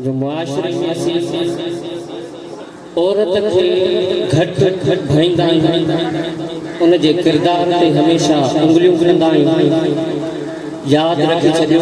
جو معاشرے میں عورت کے گھٹ گھٹ بھائندہ ان کے کردار تے ہمیشہ انگلیوں کرندا یاد رکھی چھڈیو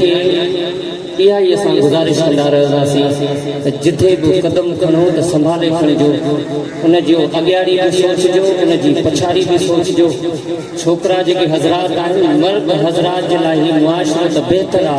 کے ایا ہی اساں گزارش کندا رہنداسیں تے جتھے بھی قدم کھنو تے سنبھالے کھنجو ان جو اگیاڑی بھی سوچجو ان جی پچھاڑی بھی سوچجو چھوکرا جے حضرات آہن مرد حضرات جے لاءِ معاشرو تے بہتر آ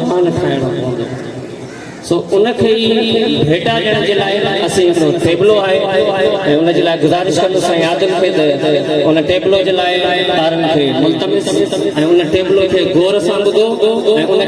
پان ٺاهڻو پوندو سو ان کي بھيٽا ڏيڻ جي لاءِ اسين هڪڙو ٽيبلو آهي ۽ ان جي لاءِ گزارش ڪندو سائين عادل کي ان ٽيبلو جي لاءِ ٻارن کي ملتمس ۽ ان ٽيبلو کي غور سان ٻڌو ۽ ان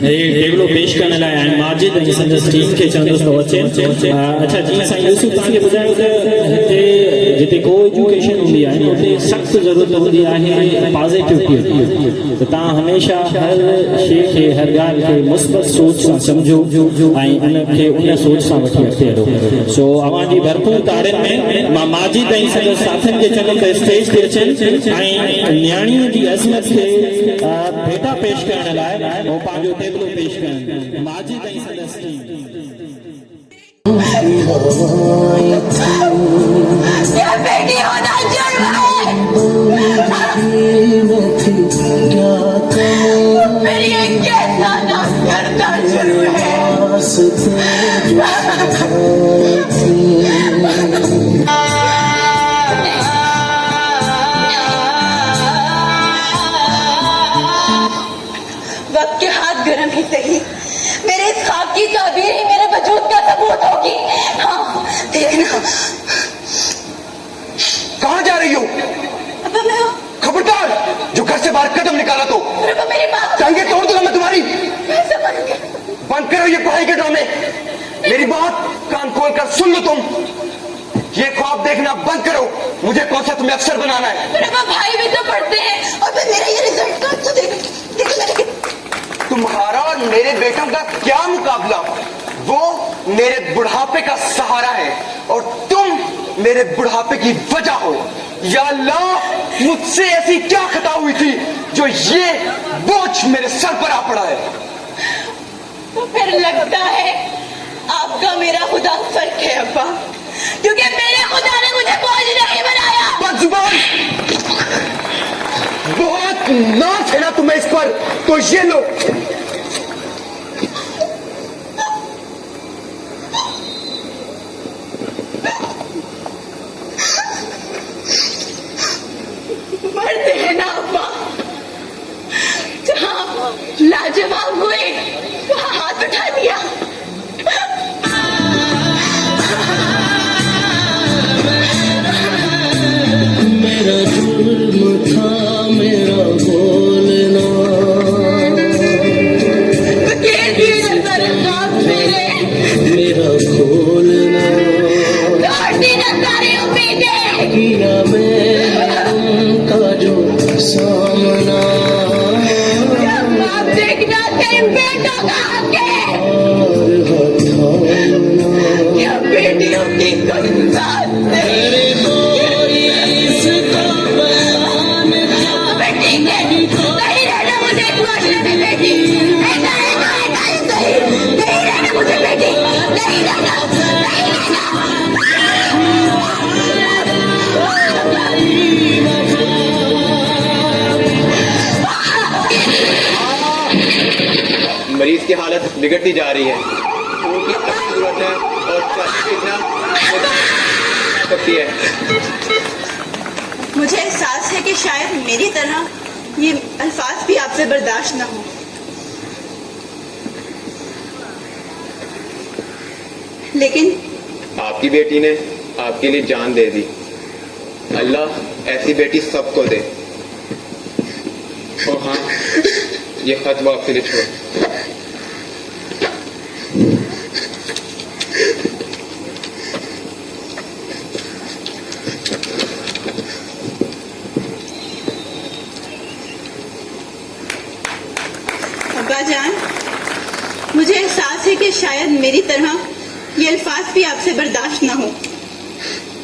میں ٹیبلو پیش کرنے لائے ہیں ماجد ۽ سندس ٹیم کے چندس تو اچھا جی سائیں یوسف تاں کے بجائے تے جتے کو ایجوکیشن ہوندی ہے تے سخت ضرورت ہوندی ہے پازیٹیوٹی تو تاں ہمیشہ ہر شے کے ہر گال کے مثبت سوچ سان سمجھو ۽ ان کے ان سوچ سان وٹھی اڳتي ہلو سو اوان جی بھرپور تارين میں ماجد ۽ سندس ساتھن کے چندن تے اسٹیج تے اچن ۽ نیاڻي جی عظمت کے بھیٹا پیش کرنے لائے وہ پانچو ٹیبلو پیش کریں ماجد ۽ سندس ٹیم یہ بیٹی ہونا جرم ہے میری ایک کیسا نہ کرتا جرم ہے وقت کے ہاتھ گرم ہی صحیح میرے اس خواب کی تعبیر ہی میرے وجود کا ثبوت ہوگی ہاں دیکھنا کہاں جا رہی ہو ابا میں ہوں خبردار جو گھر سے باہر قدم نکالا تو ابا میری بات ٹانگیں توڑ دوں گا میں تمہاری ایسا بند کرو یہ پڑھائی کے ڈرامے میری بات کان کھول کر سن لو تم یہ خواب دیکھنا بند کرو مجھے کون سا تمہیں افسر بنانا ہے ابا بھائی بھی تو پڑھتے ہیں اور پھر میرا یہ رزلٹ کا تو دیکھو تمہارا اور میرے بیٹوں کا کیا مقابلہ وہ میرے بڑھاپے کا سہارا ہے اور تم میرے بڑھاپے کی وجہ ہو یا اللہ مجھ سے ایسی کیا خطا ہوئی تھی جو یہ بوجھ میرے سر پر آ پڑا ہے تو پھر لگتا ہے آپ کا میرا خدا فرق ہے ابا کیونکہ میرے خدا نے مجھے بوجھ نہیں بنایا بس زبان بہت ناز ہے نا تمہیں اس پر تو یہ لو مرتے ہیں نا ابا جہاں لاجواب ہوئے وہاں ہاتھ اٹھا دیا میرا جرم تھا میرا بولنا میرا کھولنا کیا میں کا جو سامنا دیکھنا تیرے بیٹوں کا حق ہے اور ہتھانا کیا بیٹیوں کی کوئی ذات نہیں مریض کی حالت بگڑتی جا رہی ہے ان کی اصل ضرورت ہے اور سکتی ہے مجھے احساس ہے کہ شاید میری طرح یہ الفاظ بھی آپ سے برداشت نہ ہو لیکن آپ کی بیٹی نے آپ کے لیے جان دے دی اللہ ایسی بیٹی سب کو دے اور ہاں یہ خط وہ آپ کے لیے چھوڑ ابا جان مجھے احساس ہے کہ شاید میری طرح یہ الفاظ بھی آپ سے برداشت نہ ہو